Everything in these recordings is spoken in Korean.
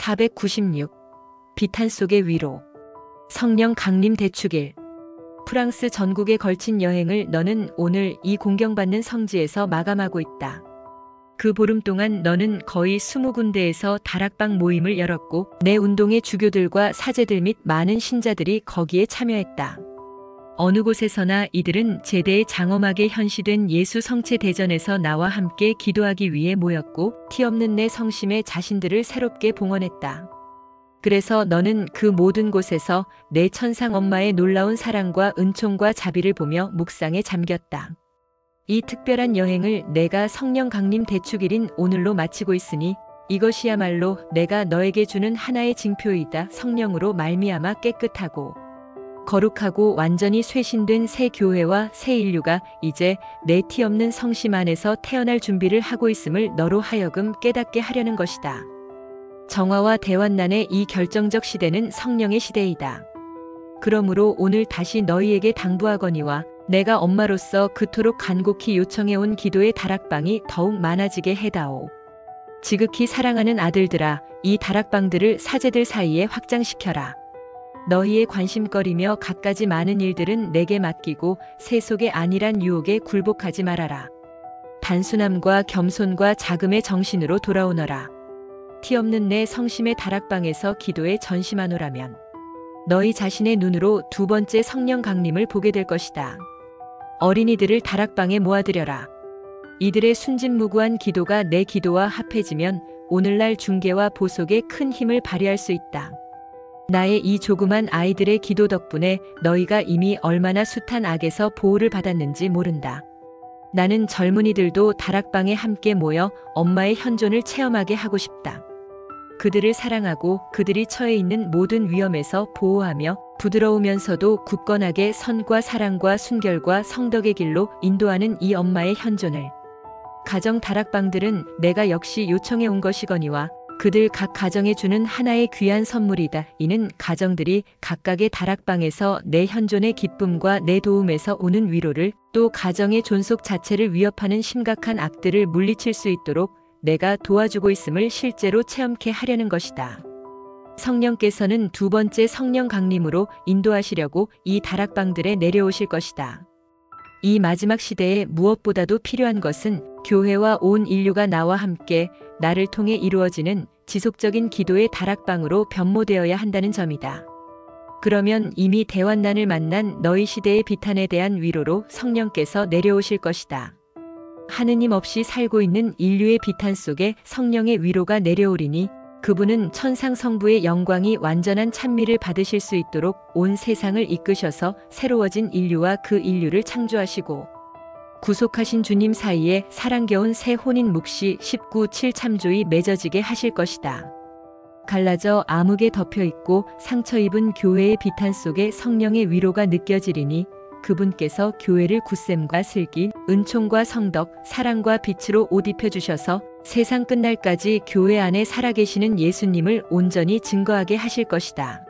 496. 비탄 속의 위로. 성령 강림 대축일. 프랑스 전국에 걸친 여행을 너는 오늘 이 공경받는 성지에서 마감하고 있다. 그 보름 동안 너는 거의 20군데에서 다락방 모임을 열었고 내 운동의 주교들과 사제들 및 많은 신자들이 거기에 참여했다. 어느 곳에서나 이들은 제대의 장엄하게 현시된 예수 성체 대전에서 나와 함께 기도하기 위해 모였고 티없는 내 성심에 자신들을 새롭게 봉헌했다. 그래서 너는 그 모든 곳에서 내 천상 엄마의 놀라운 사랑과 은총과 자비를 보며 묵상에 잠겼다. 이 특별한 여행을 내가 성령 강림 대축일인 오늘로 마치고 있으니 이것이야말로 내가 너에게 주는 하나의 징표이다. 성령으로 말미암아 깨끗하고 거룩하고 완전히 쇄신된 새 교회와 새 인류가 이제 내 티 없는 성심 안에서 태어날 준비를 하고 있음을 너로 하여금 깨닫게 하려는 것이다. 정화와 대환난의 이 결정적 시대는 성령의 시대이다. 그러므로 오늘 다시 너희에게 당부하거니와 내가 엄마로서 그토록 간곡히 요청해온 기도의 다락방이 더욱 많아지게 해다오. 지극히 사랑하는 아들들아, 이 다락방들을 사제들 사이에 확장시켜라. 너희의 관심거리며 갖가지 많은 일들은 내게 맡기고 세속의 안일한 유혹에 굴복하지 말아라. 단순함과 겸손과 자금의 정신으로 돌아오너라. 티 없는 내 성심의 다락방에서 기도에 전심하노라면 너희 자신의 눈으로 두 번째 성령 강림을 보게 될 것이다. 어린이들을 다락방에 모아들여라. 이들의 순진무구한 기도가 내 기도와 합해지면 오늘날 중계와 보속에 큰 힘을 발휘할 수 있다. 나의 이 조그만 아이들의 기도 덕분에 너희가 이미 얼마나 숱한 악에서 보호를 받았는지 모른다. 나는 젊은이들도 다락방에 함께 모여 엄마의 현존을 체험하게 하고 싶다. 그들을 사랑하고 그들이 처해 있는 모든 위험에서 보호하며 부드러우면서도 굳건하게 선과 사랑과 순결과 성덕의 길로 인도하는 이 엄마의 현존을. 가정 다락방들은 내가 역시 요청해 온 것이거니와 그들 각 가정에 주는 하나의 귀한 선물이다. 이는 가정들이 각각의 다락방에서 내 현존의 기쁨과 내 도움에서 오는 위로를, 또 가정의 존속 자체를 위협하는 심각한 악들을 물리칠 수 있도록 내가 도와주고 있음을 실제로 체험케 하려는 것이다. 성령께서는 두 번째 성령 강림으로 인도하시려고 이 다락방들에 내려오실 것이다. 이 마지막 시대에 무엇보다도 필요한 것은 교회와 온 인류가 나와 함께 나를 통해 이루어지는 지속적인 기도의 다락방으로 변모되어야 한다는 점이다. 그러면 이미 대환난을 만난 너희 시대의 비탄에 대한 위로로 성령께서 내려오실 것이다. 하느님 없이 살고 있는 인류의 비탄 속에 성령의 위로가 내려오리니 그분은 천상 성부의 영광이 완전한 찬미를 받으실 수 있도록 온 세상을 이끄셔서 새로워진 인류와 그 인류를 창조하시고 구속하신 주님 사이에 사랑겨운 새 혼인 묵시 19:7 참조이 맺어지게 하실 것이다. 갈라져 암흑에 덮여 있고 상처 입은 교회의 비탄 속에 성령의 위로가 느껴지리니 그분께서 교회를 굳셈과 슬기, 은총과 성덕, 사랑과 빛으로 옷 입혀주셔서 세상 끝날까지 교회 안에 살아계시는 예수님을 온전히 증거하게 하실 것이다.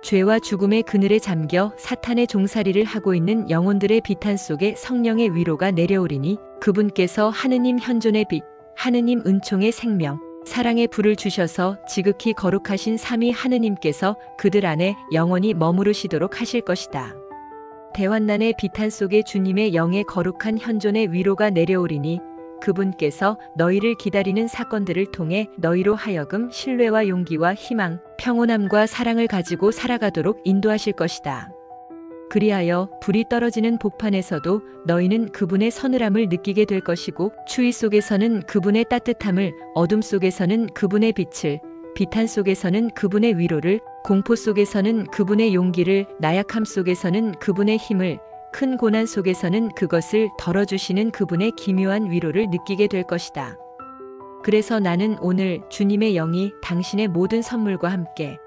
죄와 죽음의 그늘에 잠겨 사탄의 종살이를 하고 있는 영혼들의 비탄 속에 성령의 위로가 내려오리니 그분께서 하느님 현존의 빛, 하느님 은총의 생명, 사랑의 불을 주셔서 지극히 거룩하신 삼위 하느님께서 그들 안에 영원히 머무르시도록 하실 것이다. 대환난의 비탄 속에 주님의 영의 거룩한 현존의 위로가 내려오리니 그분께서 너희를 기다리는 사건들을 통해 너희로 하여금 신뢰와 용기와 희망, 평온함과 사랑을 가지고 살아가도록 인도하실 것이다. 그리하여 불이 떨어지는 복판에서도 너희는 그분의 서늘함을 느끼게 될 것이고 추위 속에서는 그분의 따뜻함을, 어둠 속에서는 그분의 빛을, 비탄 속에서는 그분의 위로를, 공포 속에서는 그분의 용기를, 나약함 속에서는 그분의 힘을, 큰 고난 속에서는 그것을 덜어주시는 그분의 기묘한 위로를 느끼게 될 것이다. 그래서 나는 오늘 주님의 영이 당신의 모든 선물과 함께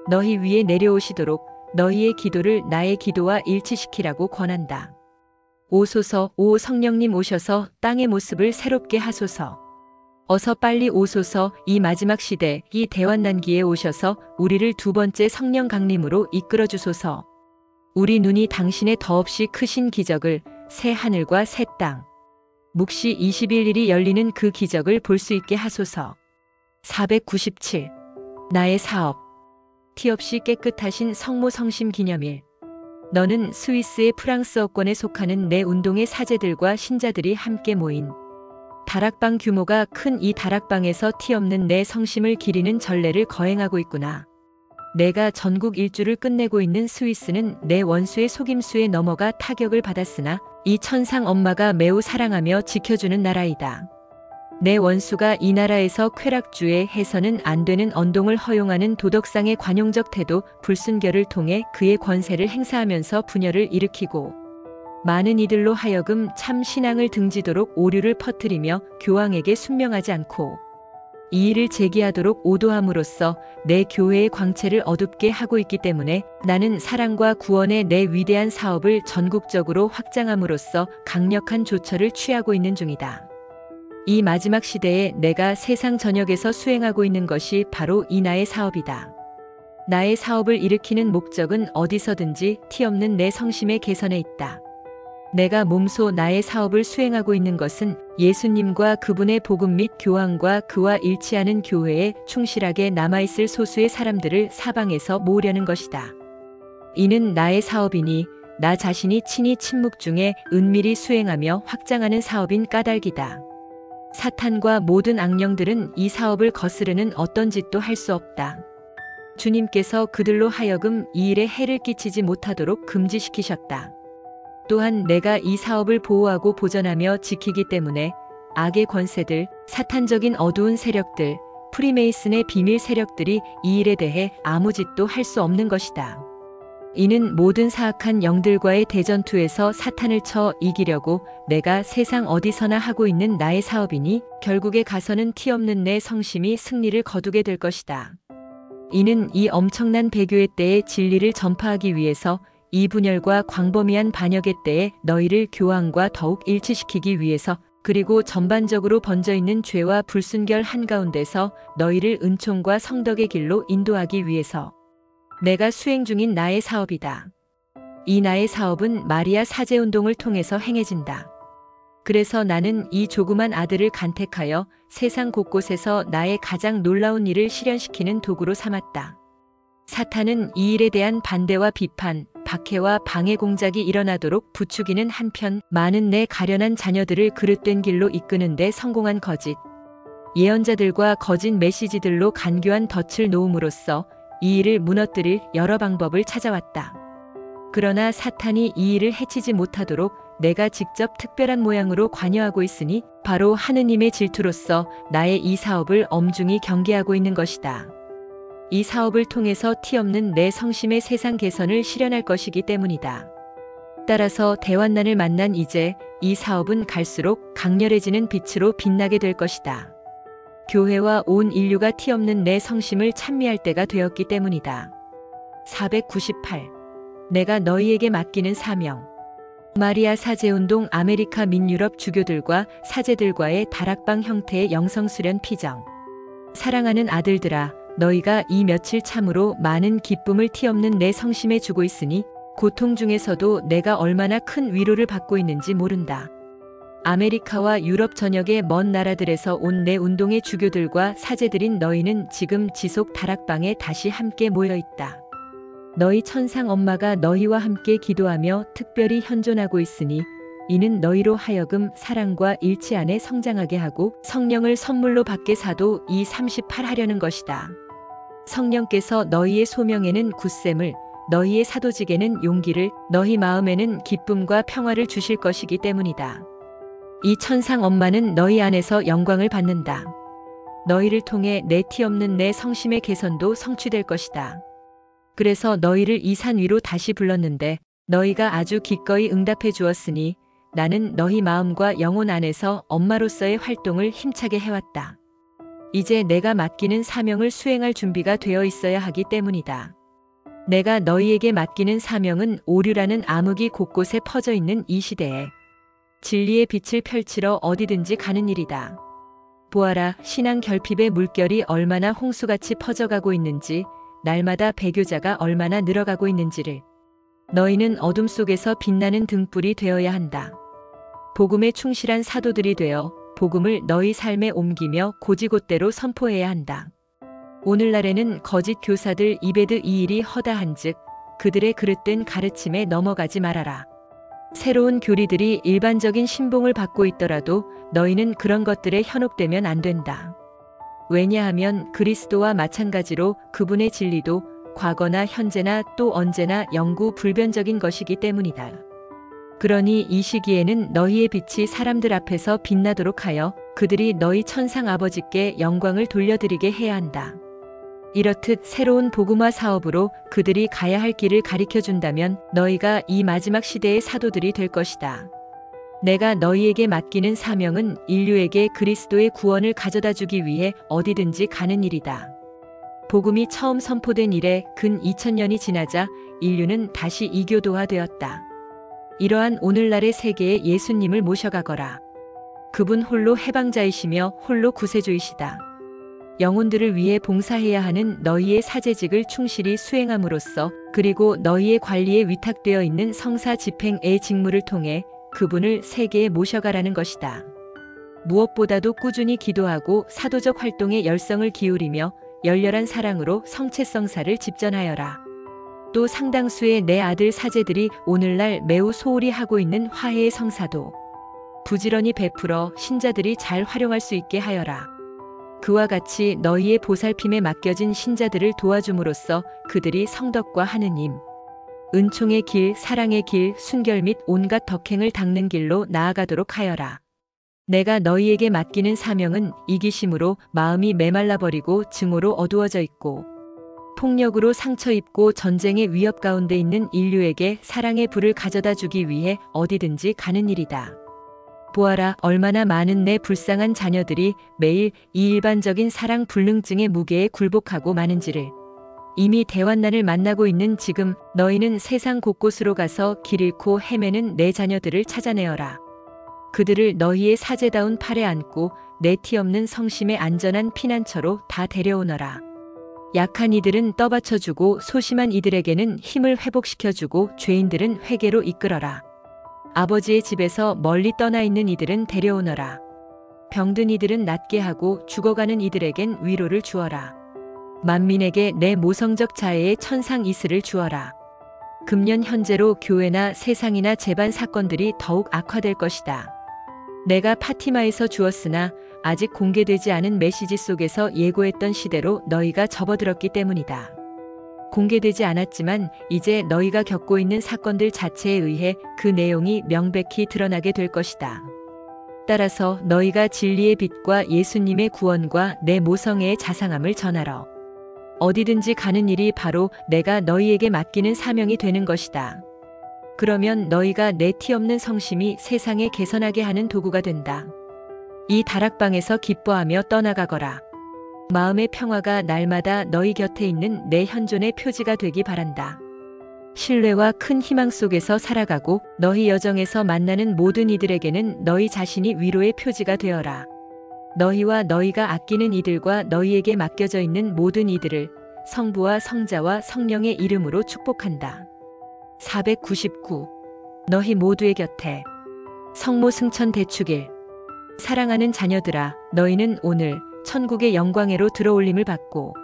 너희 위에 내려오시도록 너희의 기도를 나의 기도와 일치시키라고 권한다. 오소서, 오 성령님 오셔서 땅의 모습을 새롭게 하소서. 어서 빨리 오소서. 이 마지막 시대, 이 대환난기에 오셔서 우리를 두 번째 성령 강림으로 이끌어 주소서. 우리 눈이 당신의 더없이 크신 기적을, 새 하늘과 새 땅, 묵시 21일이 열리는 그 기적을 볼 수 있게 하소서. 497. 나의 사업. 티 없이 깨끗하신 성모 성심 기념일. 너는 스위스의 프랑스어권에 속하는 내 운동의 사제들과 신자들이 함께 모인 다락방. 규모가 큰 이 다락방에서 티 없는 내 성심을 기리는 전례를 거행하고 있구나. 내가 전국 일주를 끝내고 있는 스위스는 내 원수의 속임수에 넘어가 타격을 받았으나 이 천상 엄마가 매우 사랑하며 지켜주는 나라이다. 내 원수가 이 나라에서 쾌락주의 해서는 안 되는 언동을 허용하는 도덕상의 관용적 태도, 불순결을 통해 그의 권세를 행사하면서 분열을 일으키고 많은 이들로 하여금 참 신앙을 등지도록 오류를 퍼뜨리며 교황에게 순명하지 않고 이 일을 제기하도록 오도함으로써 내 교회의 광채를 어둡게 하고 있기 때문에 나는 사랑과 구원의 내 위대한 사업을 전국적으로 확장함으로써 강력한 조처를 취하고 있는 중이다. 이 마지막 시대에 내가 세상 전역에서 수행하고 있는 것이 바로 이 나의 사업이다. 나의 사업을 일으키는 목적은 어디서든지 티 없는 내 성심의 개선에 있다. 내가 몸소 나의 사업을 수행하고 있는 것은 예수님과 그분의 복음 및 교황과 그와 일치하는 교회에 충실하게 남아있을 소수의 사람들을 사방에서 모으려는 것이다. 이는 나의 사업이니 나 자신이 친히 침묵 중에 은밀히 수행하며 확장하는 사업인 까닭이다. 사탄과 모든 악령들은 이 사업을 거스르는 어떤 짓도 할 수 없다. 주님께서 그들로 하여금 이 일에 해를 끼치지 못하도록 금지시키셨다. 또한 내가 이 사업을 보호하고 보전하며 지키기 때문에 악의 권세들, 사탄적인 어두운 세력들, 프리메이슨의 비밀 세력들이 이 일에 대해 아무 짓도 할 수 없는 것이다. 이는 모든 사악한 영들과의 대전투에서 사탄을 쳐 이기려고 내가 세상 어디서나 하고 있는 나의 사업이니 결국에 가서는 티 없는 내 성심이 승리를 거두게 될 것이다. 이는 이 엄청난 배교의 때에 진리를 전파하기 위해서 이 분열과 광범위한 반역의 때에 너희를 교황과 더욱 일치시키기 위해서 그리고 전반적으로 번져있는 죄와 불순결 한가운데서 너희를 은총과 성덕의 길로 인도하기 위해서 내가 수행 중인 나의 사업이다. 이 나의 사업은 마리아 사제운동을 통해서 행해진다. 그래서 나는 이 조그만 아들을 간택하여 세상 곳곳에서 나의 가장 놀라운 일을 실현시키는 도구로 삼았다. 사탄은 이 일에 대한 반대와 비판, 박해와 방해 공작이 일어나도록 부추기는 한편 많은 내 가련한 자녀들을 그릇된 길로 이끄는 데 성공한 거짓 예언자들과 거짓 메시지들로 간교한 덫을 놓음으로써 이 일을 무너뜨릴 여러 방법을 찾아왔다. 그러나 사탄이 이 일을 해치지 못하도록 내가 직접 특별한 모양으로 관여하고 있으니 바로 하느님의 질투로서 나의 이 사업을 엄중히 경계하고 있는 것이다. 이 사업을 통해서 티 없는 내 성심의 세상 개선을 실현할 것이기 때문이다. 따라서 대환난을 만난 이제 이 사업은 갈수록 강렬해지는 빛으로 빛나게 될 것이다. 교회와 온 인류가 티 없는 내 성심을 찬미할 때가 되었기 때문이다. 498. 내가 너희에게 맡기는 사명. 마리아 사제운동 아메리카 민 유럽 주교들과 사제들과의 다락방 형태의 영성수련 피정. 사랑하는 아들들아, 너희가 이 며칠 참으로 많은 기쁨을 티 없는 내 성심에 주고 있으니 고통 중에서도 내가 얼마나 큰 위로를 받고 있는지 모른다. 아메리카와 유럽 전역의 먼 나라들에서 온 내 운동의 주교들과 사제들인 너희는 지금 지속 다락방에 다시 함께 모여 있다. 너희 천상 엄마가 너희와 함께 기도하며 특별히 현존하고 있으니 이는 너희로 하여금 사랑과 일치 안에 성장하게 하고 성령을 선물로 받게 사도 38 하려는 것이다. 성령께서 너희의 소명에는 굳셈을, 너희의 사도직에는 용기를, 너희 마음에는 기쁨과 평화를 주실 것이기 때문이다. 이 천상 엄마는 너희 안에서 영광을 받는다. 너희를 통해 내 티 없는 내 성심의 개선도 성취될 것이다. 그래서 너희를 이 산 위로 다시 불렀는데 너희가 아주 기꺼이 응답해 주었으니 나는 너희 마음과 영혼 안에서 엄마로서의 활동을 힘차게 해왔다. 이제 내가 맡기는 사명을 수행할 준비가 되어 있어야 하기 때문이다. 내가 너희에게 맡기는 사명은 오류라는 암흑이 곳곳에 퍼져 있는 이 시대에 진리의 빛을 펼치러 어디든지 가는 일이다. 보아라, 신앙 결핍의 물결이 얼마나 홍수같이 퍼져가고 있는지, 날마다 배교자가 얼마나 늘어가고 있는지를. 너희는 어둠 속에서 빛나는 등불이 되어야 한다. 복음에 충실한 사도들이 되어 복음을 너희 삶에 옮기며 고지곳대로 선포해야 한다. 오늘날에는 거짓 교사들 이베드 이 일이 허다한즉 그들의 그릇된 가르침에 넘어가지 말아라. 새로운 교리들이 일반적인 신봉을 받고 있더라도 너희는 그런 것들에 현혹되면 안 된다. 왜냐하면 그리스도와 마찬가지로 그분의 진리도 과거나 현재나 또 언제나 영구 불변적인 것이기 때문이다. 그러니 이 시기에는 너희의 빛이 사람들 앞에서 빛나도록 하여 그들이 너희 천상 아버지께 영광을 돌려드리게 해야 한다. 이렇듯 새로운 복음화 사업으로 그들이 가야 할 길을 가리켜 준다면 너희가 이 마지막 시대의 사도들이 될 것이다. 내가 너희에게 맡기는 사명은 인류에게 그리스도의 구원을 가져다 주기 위해 어디든지 가는 일이다. 복음이 처음 선포된 이래 근 2000년이 지나자 인류는 다시 이교도화되었다. 이러한 오늘날의 세계에 예수님을 모셔가거라. 그분 홀로 해방자이시며 홀로 구세주이시다. 영혼들을 위해 봉사해야 하는 너희의 사제직을 충실히 수행함으로써 그리고 너희의 관리에 위탁되어 있는 성사 집행의 직무를 통해 그분을 세계에 모셔가라는 것이다. 무엇보다도 꾸준히 기도하고 사도적 활동에 열성을 기울이며 열렬한 사랑으로 성체성사를 집전하여라. 또 상당수의 내 아들 사제들이 오늘날 매우 소홀히 하고 있는 화해의 성사도 부지런히 베풀어 신자들이 잘 활용할 수 있게 하여라. 그와 같이 너희의 보살핌에 맡겨진 신자들을 도와줌으로써 그들이 성덕과 하느님, 은총의 길, 사랑의 길, 순결 및 온갖 덕행을 닦는 길로 나아가도록 하여라. 내가 너희에게 맡기는 사명은 이기심으로 마음이 메말라버리고 증오로 어두워져 있고 폭력으로 상처 입고 전쟁의 위협 가운데 있는 인류에게 사랑의 불을 가져다 주기 위해 어디든지 가는 일이다. 보아라, 얼마나 많은 내 불쌍한 자녀들이 매일 이 일반적인 사랑 불능증의 무게에 굴복하고 마는지를. 이미 대환난을 만나고 있는 지금 너희는 세상 곳곳으로 가서 길 잃고 헤매는 내 자녀들을 찾아내어라. 그들을 너희의 사제다운 팔에 안고 내 티 없는 성심의 안전한 피난처로 다 데려오너라. 약한 이들은 떠받쳐주고 소심한 이들에게는 힘을 회복시켜주고 죄인들은 회개로 이끌어라. 아버지의 집에서 멀리 떠나 있는 이들은 데려오너라. 병든 이들은 낫게 하고 죽어가는 이들에겐 위로를 주어라. 만민에게 내 모성적 자애의 천상 이슬을 주어라. 금년 현재로 교회나 세상이나 재반 사건들이 더욱 악화될 것이다. 내가 파티마에서 주었으나 아직 공개되지 않은 메시지 속에서 예고했던 시대로 너희가 접어들었기 때문이다. 공개되지 않았지만 이제 너희가 겪고 있는 사건들 자체에 의해 그 내용이 명백히 드러나게 될 것이다. 따라서 너희가 진리의 빛과 예수님의 구원과 내 모성애의 자상함을 전하러 어디든지 가는 일이 바로 내가 너희에게 맡기는 사명이 되는 것이다. 그러면 너희가 내 티 없는 성심이 세상에 개선하게 하는 도구가 된다. 이 다락방에서 기뻐하며 떠나가거라. 마음의 평화가 날마다 너희 곁에 있는 내 현존의 표지가 되기 바란다. 신뢰와 큰 희망 속에서 살아가고 너희 여정에서 만나는 모든 이들에게는 너희 자신이 위로의 표지가 되어라. 너희와 너희가 아끼는 이들과 너희에게 맡겨져 있는 모든 이들을 성부와 성자와 성령의 이름으로 축복한다. 499. 너희 모두의 곁에 성모 승천 대축일. 사랑하는 자녀들아, 너희는 오늘 천국의 영광에로 들어올림을 받고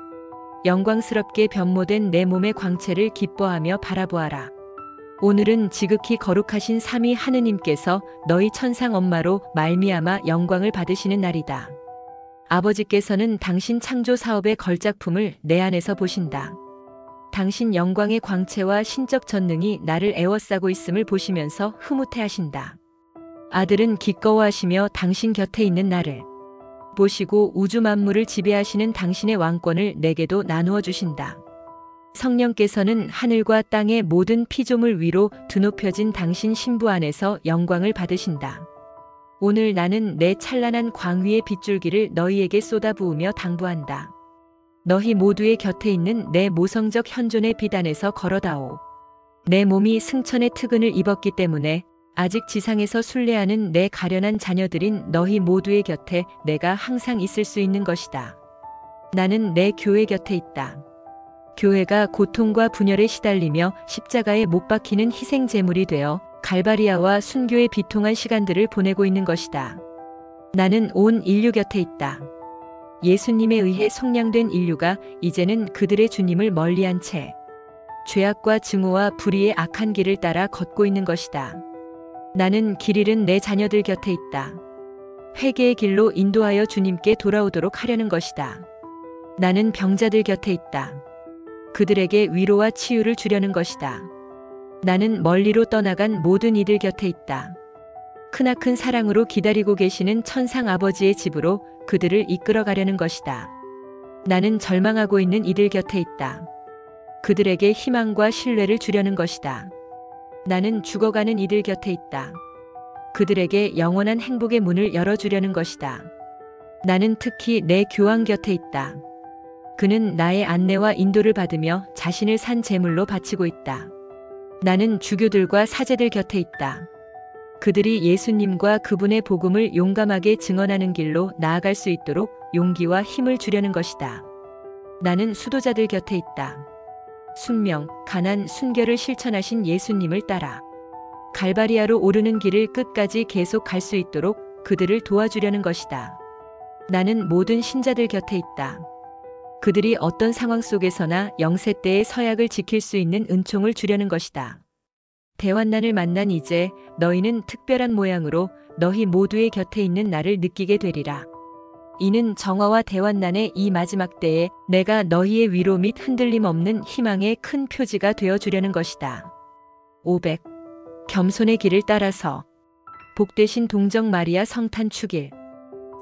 영광스럽게 변모된 내 몸의 광채를 기뻐하며 바라보아라. 오늘은 지극히 거룩하신 삼위 하느님께서 너희 천상 엄마로 말미암아 영광을 받으시는 날이다. 아버지께서는 당신 창조 사업의 걸작품을 내 안에서 보신다. 당신 영광의 광채와 신적 전능이 나를 에워싸고 있음을 보시면서 흐뭇해하신다. 아들은 기꺼워하시며 당신 곁에 있는 나를 보시고 우주 만물을 지배하시는 당신의 왕권을 내게도 나누어 주신다. 성령께서는 하늘과 땅의 모든 피조물 위로 드높여진 당신 신부 안에서 영광을 받으신다. 오늘 나는 내 찬란한 광위의 빗줄기를 너희에게 쏟아부으며 당부한다. 너희 모두의 곁에 있는 내 모성적 현존의 빛 안에서 걸어다오. 내 몸이 승천의 특은을 입었기 때문에 아직 지상에서 순례하는 내 가련한 자녀들인 너희 모두의 곁에 내가 항상 있을 수 있는 것이다. 나는 내 교회 곁에 있다. 교회가 고통과 분열에 시달리며 십자가에 못 박히는 희생 제물이 되어 갈바리아와 순교의 비통한 시간들을 보내고 있는 것이다. 나는 온 인류 곁에 있다. 예수님에 의해 속량된 인류가 이제는 그들의 주님을 멀리한 채 죄악과 증오와 불의의 악한 길을 따라 걷고 있는 것이다. 나는 길 잃은 내 자녀들 곁에 있다. 회개의 길로 인도하여 주님께 돌아오도록 하려는 것이다. 나는 병자들 곁에 있다. 그들에게 위로와 치유를 주려는 것이다. 나는 멀리로 떠나간 모든 이들 곁에 있다. 크나큰 사랑으로 기다리고 계시는 천상 아버지의 집으로 그들을 이끌어 가려는 것이다. 나는 절망하고 있는 이들 곁에 있다. 그들에게 희망과 신뢰를 주려는 것이다. 나는 죽어가는 이들 곁에 있다. 그들에게 영원한 행복의 문을 열어주려는 것이다. 나는 특히 내 교황 곁에 있다. 그는 나의 안내와 인도를 받으며 자신을 산 제물로 바치고 있다. 나는 주교들과 사제들 곁에 있다. 그들이 예수님과 그분의 복음을 용감하게 증언하는 길로 나아갈 수 있도록 용기와 힘을 주려는 것이다. 나는 수도자들 곁에 있다. 순명, 가난, 순결을 실천하신 예수님을 따라 갈바리아로 오르는 길을 끝까지 계속 갈 수 있도록 그들을 도와주려는 것이다. 나는 모든 신자들 곁에 있다. 그들이 어떤 상황 속에서나 영세 때의 서약을 지킬 수 있는 은총을 주려는 것이다. 대환난을 만난 이제 너희는 특별한 모양으로 너희 모두의 곁에 있는 나를 느끼게 되리라. 이는 정화와 대환난의 이 마지막 때에 내가 너희의 위로 및 흔들림 없는 희망의 큰 표지가 되어 주려는 것이다. 500. 겸손의 길을 따라서 복되신 동정 마리아 성탄 축일.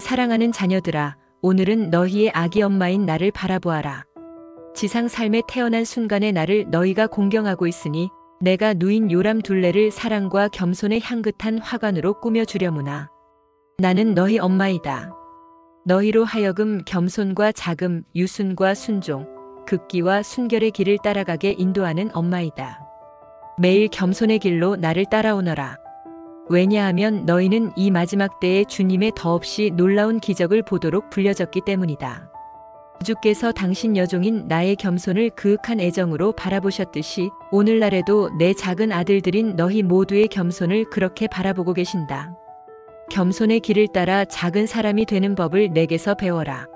사랑하는 자녀들아, 오늘은 너희의 아기 엄마인 나를 바라보아라. 지상 삶에 태어난 순간의 나를 너희가 공경하고 있으니 내가 누인 요람 둘레를 사랑과 겸손의 향긋한 화관으로 꾸며주려무나. 나는 너희 엄마이다. 너희로 하여금 겸손과 자금, 유순과 순종, 극기와 순결의 길을 따라가게 인도하는 엄마이다. 매일 겸손의 길로 나를 따라오너라. 왜냐하면 너희는 이 마지막 때에 주님의 더없이 놀라운 기적을 보도록 불려졌기 때문이다. 주께서 당신 여종인 나의 겸손을 그윽한 애정으로 바라보셨듯이 오늘날에도 내 작은 아들들인 너희 모두의 겸손을 그렇게 바라보고 계신다. 겸손의 길을 따라 작은 사람이 되는 법을 내게서 배워라.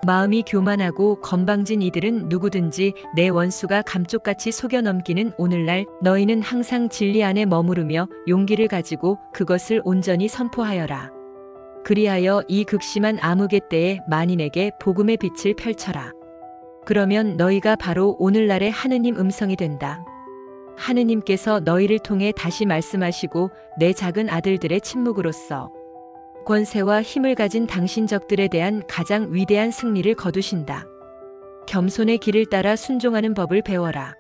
마음이 교만하고 건방진 이들은 누구든지 내 원수가 감쪽같이 속여 넘기는 오늘날 너희는 항상 진리 안에 머무르며 용기를 가지고 그것을 온전히 선포하여라. 그리하여 이 극심한 암흑의 때에 만인에게 복음의 빛을 펼쳐라. 그러면 너희가 바로 오늘날의 하느님 음성이 된다. 하느님께서 너희를 통해 다시 말씀하시고 내 작은 아들들의 침묵으로써 권세와 힘을 가진 당신 적들에 대한 가장 위대한 승리를 거두신다. 겸손의 길을 따라 순종하는 법을 배워라.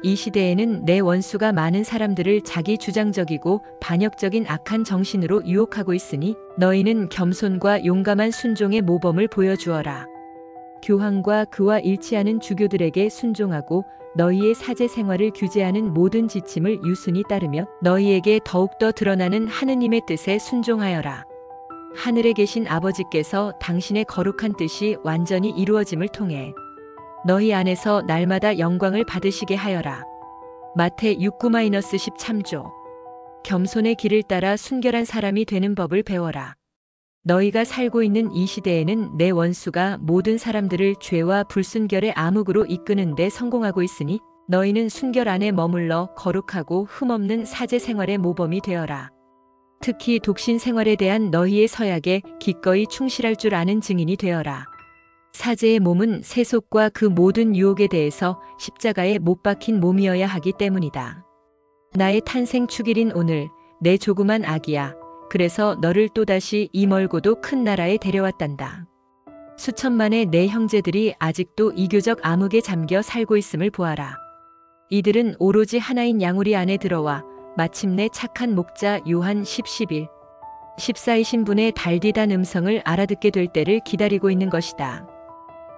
이 시대에는 내 원수가 많은 사람들을 자기 주장적이고 반역적인 악한 정신으로 유혹하고 있으니 너희는 겸손과 용감한 순종의 모범을 보여주어라. 교황과 그와 일치하는 주교들에게 순종하고 너희의 사제 생활을 규제하는 모든 지침을 유순히 따르며 너희에게 더욱더 드러나는 하느님의 뜻에 순종하여라. 하늘에 계신 아버지께서 당신의 거룩한 뜻이 완전히 이루어짐을 통해 너희 안에서 날마다 영광을 받으시게 하여라. 마태 6-10 참조. 겸손의 길을 따라 순결한 사람이 되는 법을 배워라. 너희가 살고 있는 이 시대에는 내 원수가 모든 사람들을 죄와 불순결의 암흑으로 이끄는 데 성공하고 있으니 너희는 순결 안에 머물러 거룩하고 흠없는 사제 생활의 모범이 되어라. 특히 독신 생활에 대한 너희의 서약에 기꺼이 충실할 줄 아는 증인이 되어라. 사제의 몸은 세속과 그 모든 유혹에 대해서 십자가에 못 박힌 몸이어야 하기 때문이다. 나의 탄생 축일인 오늘 내 조그만 아기야. 그래서 너를 또다시 이 멀고도 큰 나라에 데려왔단다. 수천만의 내 형제들이 아직도 이교적 암흑에 잠겨 살고 있음을 보아라. 이들은 오로지 하나인 양우리 안에 들어와 마침내 착한 목자 요한 10-11, 14이신 분의 달디단 음성을 알아듣게 될 때를 기다리고 있는 것이다.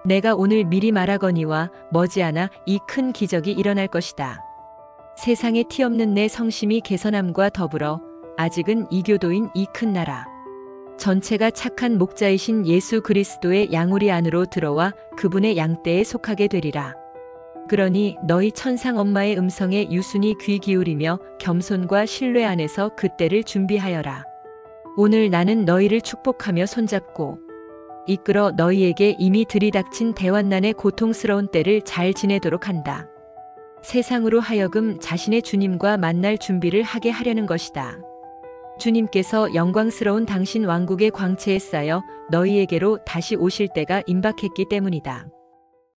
내가 오늘 미리 말하거니와 머지않아 이 큰 기적이 일어날 것이다. 세상에 티없는 내 성심이 개선함과 더불어 아직은 이교도인 이 큰 나라 전체가 착한 목자이신 예수 그리스도의 양우리 안으로 들어와 그분의 양떼에 속하게 되리라. 그러니 너희 천상 엄마의 음성에 유순히 귀 기울이며 겸손과 신뢰 안에서 그때를 준비하여라. 오늘 나는 너희를 축복하며 손잡고 이끌어 너희에게 이미 들이닥친 대환난의 고통스러운 때를 잘 지내도록 한다. 세상으로 하여금 자신의 주님과 만날 준비를 하게 하려는 것이다. 주님께서 영광스러운 당신 왕국의 광채에 쌓여 너희에게로 다시 오실 때가 임박했기 때문이다.